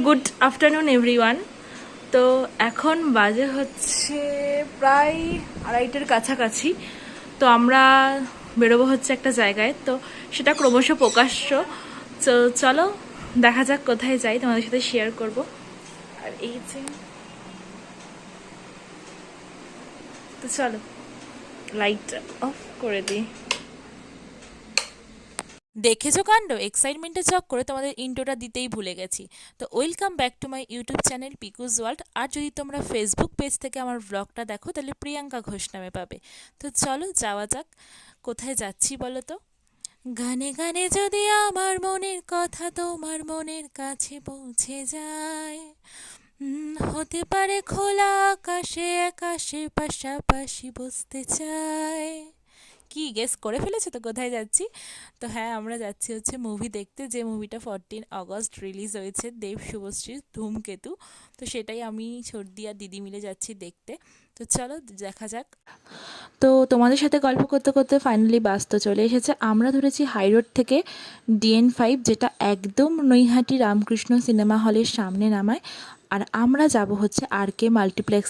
Good afternoon everyone. তো এখন বাজে হচ্ছে প্রায় 2:30-এর কাছাকাছি। তো আমরা বেরোবো হচ্ছে একটা জায়গায়, তো সেটা ক্রমশ প্রকাশ্য। তো চলো দেখা যাক কোথায় যাই, তোমাদের সাথে শেয়ার করব। আর এই যে, তো চলো লাইট অফ করে দিই। দেখেছো কাণ্ড, এক্সাইটমেন্টের চক্করে তোমাদের ইন্ট্রোটা দিতেই ভুলে গেছি। তো welcome back to my YouTube channel Piku's world. আর যদি তোমরা ফেসবুক পেজ থেকে আমার ব্লগটা দেখো তাহলে প্রিয়াঙ্কা ঘোষ নামে পাবে। তো চলো যাওয়া যাক। কোথায় যাচ্ছি বলো তো? গানে গানে যদি আমার মনের কথা তোমার মনের কাছে পৌঁছে যায়, হতে পারে খোলা আকাশে আকাশে পাশাপাশি বসতে চায়। কি গেস করে ফেলেছো তো কোথায় যাচ্ছি? তো হ্যাঁ, আমরা যাচ্ছি হচ্ছে মুভি দেখতে, যে মুভিটা 14 আগস্ট রিলিজ হয়েছে, দেব শুভশ্রীর ধূমকেতু। তো সেটাই আমি সর্দি আর দিদি মিলে যাচ্ছি দেখতে। তো চলো দেখা যাক। তো তোমাদের সাথে গল্প করতে করতে ফাইনালি বাস তো চলে এসেছে। আমরা ধরেছি হাই রোড থেকে DN5, যেটা একদম নৈহাটি রামকৃষ্ণ সিনেমা হলের সামনে নামায়। আর আমরা যাব হচ্ছে RK মাল্টিপ্লেক্স